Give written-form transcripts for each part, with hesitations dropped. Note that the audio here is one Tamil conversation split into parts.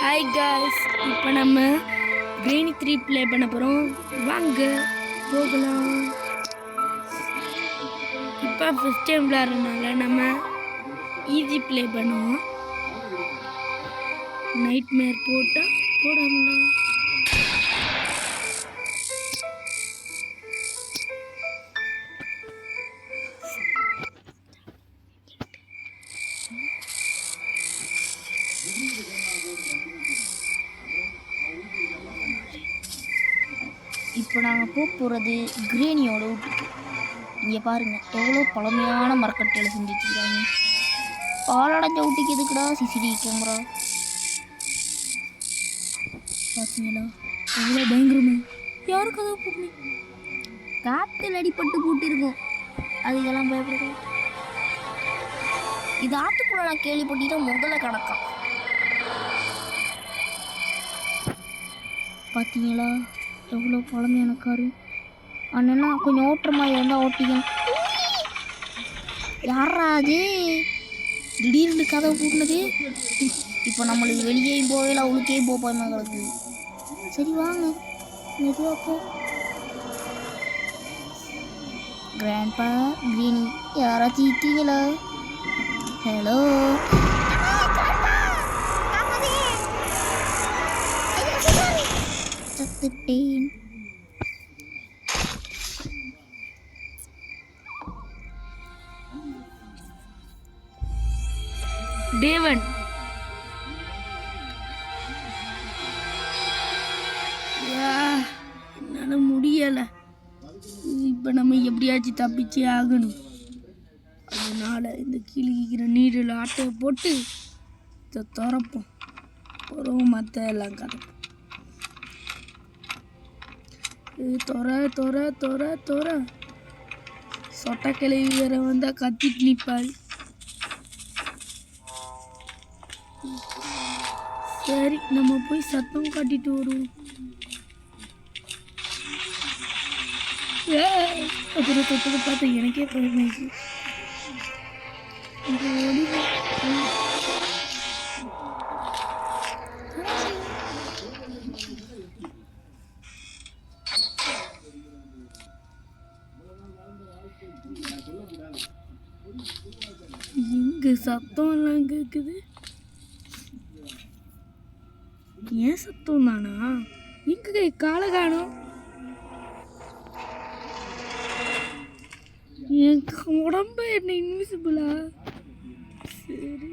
ஹாய் காய்ஸ், இப்போ நம்ம கிரேனி 3 ப்ளே பண்ண போகிறோம். வாங்க போகலாம். இப்போ ஃபஸ்ட் டைம் விளாட்றதுனால நம்ம ஈஸி ப்ளே பண்ணுவோம். நைட் மேர் போட்டால் போடாமல இப்போ நாங்கள் போகிறது கிரேனியோட வீட்டுக்கு. இங்கே பாருங்கள் எவ்வளோ பழமையான மரக்கட்டையில் செஞ்சு வச்சுக்கிறாங்க. பாலடைஞ்ச வீட்டுக்கு எதுக்குடா சிசிடிவி கேமரா? பார்த்தீங்களா எவ்வளோ பயங்கரமே. யாரும் கதை போட்டு காற்றில் அடிப்பட்டு பூட்டிருக்கோம். அதுக்கெல்லாம் பயப்படுறோம். இது ஆற்றுக்குள்ள நான் கேள்விப்பட்டிட்டு முதல்ல கணக்கான். பார்த்தீங்களா எவ்வளோ பழமையான காரு. அண்ணா கொஞ்சம் ஓட்டுற மாதிரி இருந்தால் ஓட்டிக்கணும். யாரா அது திடீர்னு கதவை பூட்டினது? இப்போ நம்மளுக்கு வெளியேயும் போகல, அவளுக்கேயும் போகாம கிடக்குது. சரி வாங்க மெதுவாக போ. கிராண்ட்பா கிரீனி யாராச்சும் இருக்கீங்களா? ஹலோ சத்துட்டேன். டேவன் என்னால் முடியலை. இப்போ நம்ம எப்படியாச்சும் தப்பிச்சே ஆகணும். அதனால் இந்த கிழிக்கிற நீரில் ஆட்டையை போட்டு இதை திறப்போம். பிறகு மற்ற எல்லாம் கதைப்போம். தொற தொற தொற தொற சொட்டக்கிளவி வேற வந்தால் கத்திட்டு நிற்பாள். சரி நம்ம போய் சத்தம் காட்டிட்டு வருவோம். அப்புறம் தொட்டதை பார்த்து எனக்கே பயமாச்சு. எங்க சத்தம் எல்லாம் கேக்குது. ஏன் சத்தம் தானா? எங்க காலை காணும். என் உடம்பு என்ன இன்விசிபிளா? சரி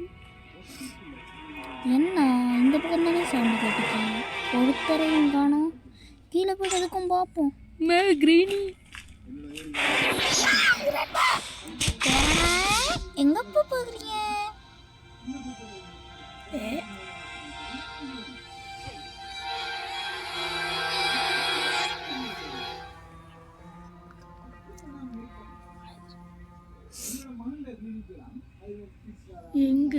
என்ன இந்த பக்கம் தானே சவுண்டு கேட்டுக்கோங்க. ஒருத்தரையும் காணும். கீழே போய் எதுக்கும் பார்ப்போம். கிரீனி எங்க போகிறீங்க? எங்க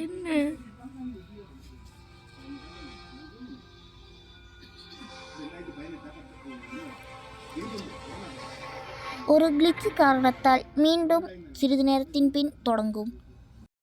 என்ன? ஒரு கிளிட்ச் காரணத்தால் மீண்டும் சிறிது நேரத்தின் பின் தொடங்கும்.